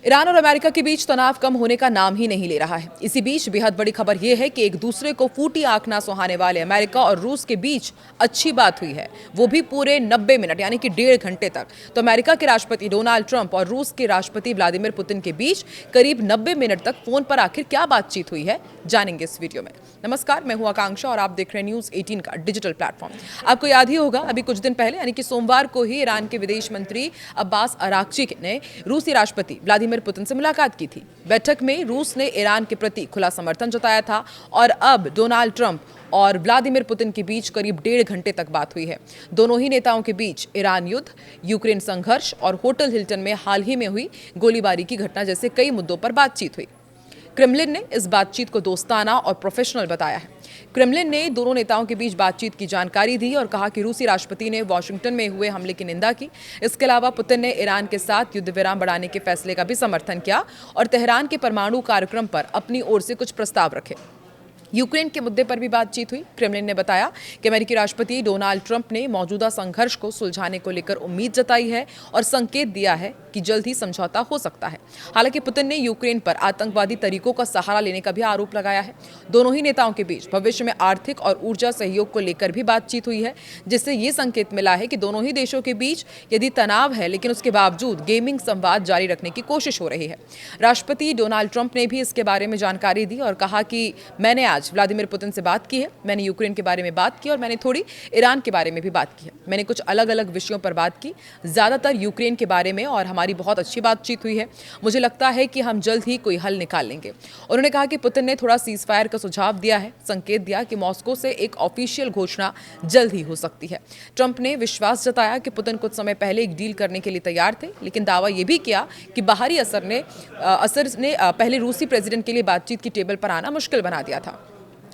Iran और America के बीच तनाव कम होने का नाम ही नहीं ले रहा है। इसी बीच बेहद बड़ी खबर यह है कि एक दूसरे को फूटी आंख ना सुहाने वाले अमेरिका और रूस के बीच अच्छी बात हुई है, वो भी पूरे 90 मिनट यानी कि 1.5 घंटे तक। तो अमेरिका के राष्ट्रपति डोनाल्ड ट्रंप और रूस के राष्ट्रपति व्लादिमीर पुतिन के बीच करीब 90 मिनट तक फोन पर आखिर क्या बातचीत हुई है, जानेंगे इस वीडियो में। नमस्कार, मैं हूं आकांक्षा और आप देख रहे हैं न्यूज 18 का डिजिटल प्लेटफॉर्म। आपको याद ही होगा, अभी कुछ दिन पहले यानी कि सोमवार को ही ईरान के विदेश मंत्री अब्बास अराक्ची ने रूसी राष्ट्रपति व्लादिमीर पुतिन से मुलाकात की थी। बैठक में रूस ने ईरान के प्रति खुला समर्थन जताया था और अब डोनाल्ड ट्रंप और व्लादिमीर पुतिन के बीच करीब 1.5 घंटे तक बात हुई है। दोनों ही नेताओं के बीच ईरान युद्ध, यूक्रेन संघर्ष और होटल हिल्टन में हाल ही में हुई गोलीबारी की घटना जैसे कई मुद्दों पर बातचीत हुई। क्रेमलिन ने इस बातचीत को दोस्ताना और प्रोफेशनल बताया है। क्रेमलिन ने दोनों नेताओं के बीच बातचीत की जानकारी दी और कहा कि रूसी राष्ट्रपति ने वॉशिंगटन में हुए हमले की निंदा की। इसके अलावा पुतिन ने ईरान के साथ युद्ध विराम बढ़ाने के फैसले का भी समर्थन किया और तेहरान के परमाणु कार्यक्रम पर अपनी ओर से कुछ प्रस्ताव रखे। यूक्रेन के मुद्दे पर भी बातचीत हुई। क्रेमलिन ने बताया कि अमेरिकी राष्ट्रपति डोनाल्ड ट्रंप ने मौजूदा संघर्ष को सुलझाने को लेकर उम्मीद जताई है और संकेत दिया है कि जल्द ही समझौता हो सकता है। हालांकि पुतिन ने यूक्रेन पर आतंकवादी तरीकों का सहारा लेने का भी आरोप लगाया है। दोनों ही नेताओं के बीच भविष्य में आर्थिक और ऊर्जा सहयोग को लेकर भी बातचीत हुई है, जिससे ये संकेत मिला है कि दोनों ही देशों के बीच यदि तनाव है लेकिन उसके बावजूद गेमिंग संवाद जारी रखने की कोशिश हो रही है। राष्ट्रपति डोनाल्ड ट्रंप ने भी इसके बारे में जानकारी दी और कहा कि मैंने आज व्लादिमीर पुतिन से बात की है, मैंने यूक्रेन के बारे में बात की और मैंने थोड़ी ईरान के बारे में भी बात की है। मैंने कुछ अलग अलग विषयों पर बात की, ज्यादातर यूक्रेन के बारे में, और हमारी बहुत अच्छी बातचीत हुई है। मुझे लगता है कि हम जल्द ही कोई हल निकाल लेंगे। उन्होंने कहा कि पुतिन ने थोड़ा सीज फायर का सुझाव दिया है, संकेत दिया कि मॉस्को से एक ऑफिशियल घोषणा जल्द ही हो सकती है। ट्रंप ने विश्वास जताया कि पुतिन कुछ समय पहले एक डील करने के लिए तैयार थे, लेकिन दावा यह भी किया कि बाहरी असर ने पहले रूसी प्रेसिडेंट के लिए बातचीत की टेबल पर आना मुश्किल बना दिया था।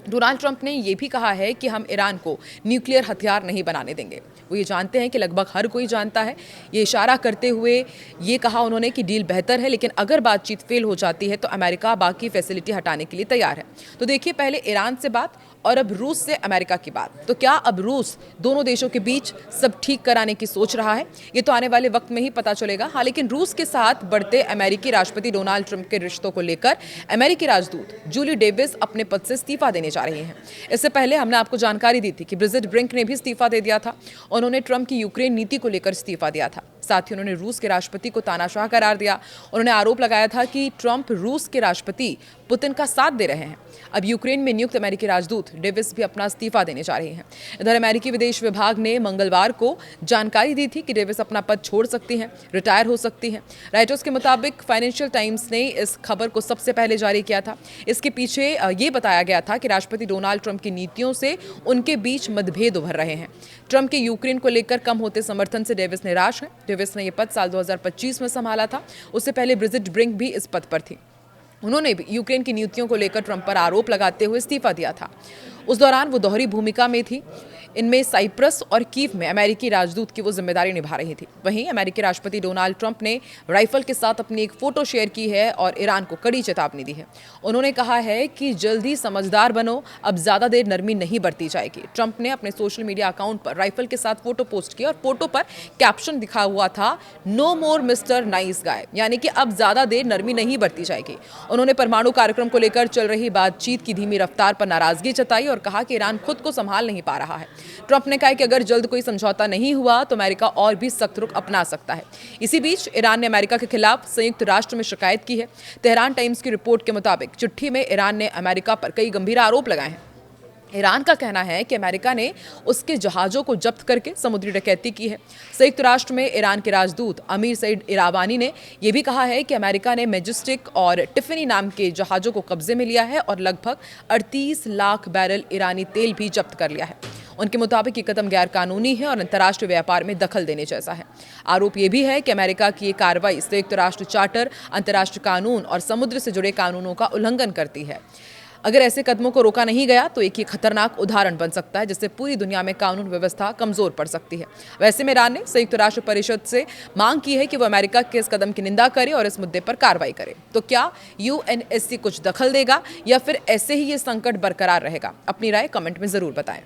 डोनाल्ड ट्रंप ने यह भी कहा है कि हम ईरान को न्यूक्लियर हथियार नहीं बनाने देंगे। वो ये जानते हैं कि लगभग हर कोई जानता है। ये इशारा करते हुए ये कहा उन्होंने कि डील बेहतर है, लेकिन अगर बातचीत फेल हो जाती है तो अमेरिका बाकी फैसिलिटी हटाने के लिए तैयार है। तो देखिए, पहले ईरान से बात और अब रूस से अमेरिका की बात। तो क्या अब रूस दोनों देशों के बीच सब ठीक कराने की सोच रहा है? ये तो आने वाले वक्त में ही पता चलेगा। हाँ, लेकिन रूस के साथ बढ़ते अमेरिकी राष्ट्रपति डोनाल्ड ट्रंप के रिश्तों को लेकर अमेरिकी राजदूत जूली डेविस अपने पद से इस्तीफा देने जा रही हैं। इससे पहले हमने आपको जानकारी दी थी कि ब्रिजिट ब्रिंक ने भी इस्तीफा दे दिया था। उन्होंने ट्रंप की यूक्रेन नीति को लेकर इस्तीफा दिया था। साथ ही उन्होंने रूस के राष्ट्रपति को तानाशाह करार दिया। उन्होंने आरोप लगाया था कि ट्रंप रूस के राष्ट्रपति पुतिन का साथ दे रहे हैं। अब यूक्रेन में नियुक्त अमेरिकी राजदूत डेविस भी अपना इस्तीफा देने जा रही हैं। इधर अमेरिकी विदेश विभाग ने मंगलवार को जानकारी दी थी कि डेविस अपना पद छोड़ सकती हैं, रिटायर हो सकती हैं। राइटर्स के मुताबिक फाइनेंशियल टाइम्स ने इस खबर को सबसे पहले जारी किया था। इसके पीछे ये बताया गया था कि राष्ट्रपति डोनाल्ड ट्रंप की नीतियों से उनके बीच मतभेद उभर रहे हैं। ट्रंप के यूक्रेन को लेकर कम होते समर्थन से डेविस निराश है। डेविस ने यह पद साल 2025 में संभाला था। उससे पहले ब्रिजिट ब्रिंक भी इस पद पर थी। उन्होंने भी यूक्रेन की नीतियों को लेकर ट्रंप पर आरोप लगाते हुए इस्तीफा दिया था। उस दौरान वो दोहरी भूमिका में थी। इनमें साइप्रस और कीव में अमेरिकी राजदूत की वो जिम्मेदारी निभा रही थी। वहीं अमेरिकी राष्ट्रपति डोनाल्ड ट्रंप ने राइफल के साथ अपनी एक फोटो शेयर की है और ईरान को कड़ी चेतावनी दी है। उन्होंने कहा है कि जल्दी समझदार बनो, अब ज्यादा देर नरमी नहीं बरती जाएगी। ट्रंप ने अपने सोशल मीडिया अकाउंट पर राइफल के साथ फोटो पोस्ट की और फोटो पर कैप्शन दिखा हुआ था, नो मोर मिस्टर नाइस गाय, यानी कि अब ज्यादा देर नरमी नहीं बरती जाएगी। उन्होंने परमाणु कार्यक्रम को लेकर चल रही बातचीत की धीमी रफ्तार पर नाराजगी जताई और कहा कि ईरान खुद को संभाल नहीं पा रहा है। ट्रंप ने कहा कि अगर जल्द कोई समझौता नहीं हुआ तो अमेरिका और भी सख्त रुख अपना सकता है। इसी बीच ईरान ने अमेरिका के खिलाफ संयुक्त राष्ट्र में शिकायत की है। तेहरान टाइम्स की रिपोर्ट के मुताबिक चिट्ठी में ईरान ने अमेरिका पर कई गंभीर आरोप लगाए हैं। ईरान का कहना है कि अमेरिका ने उसके जहाज़ों को जब्त करके समुद्री डकैती की है। संयुक्त राष्ट्र में ईरान के राजदूत अमीर सईद इरावानी ने यह भी कहा है कि अमेरिका ने मैजेस्टिक और टिफनी नाम के जहाज़ों को कब्जे में लिया है और लगभग 38 लाख बैरल ईरानी तेल भी जब्त कर लिया है। उनके मुताबिक ये कदम गैर कानूनी है और अंतर्राष्ट्रीय व्यापार में दखल देने जैसा है। आरोप ये भी है कि अमेरिका की ये कार्रवाई संयुक्त राष्ट्र चार्टर, अंतर्राष्ट्रीय कानून और समुद्र से जुड़े कानूनों का उल्लंघन करती है। अगर ऐसे कदमों को रोका नहीं गया तो एक ये खतरनाक उदाहरण बन सकता है जिससे पूरी दुनिया में कानून व्यवस्था कमजोर पड़ सकती है। वैसे में ईरान ने संयुक्त राष्ट्र परिषद से मांग की है कि वो अमेरिका के इस कदम की निंदा करे और इस मुद्दे पर कार्रवाई करे। तो क्या यूएनएससी कुछ दखल देगा या फिर ऐसे ही ये संकट बरकरार रहेगा? अपनी राय कमेंट में जरूर बताएं।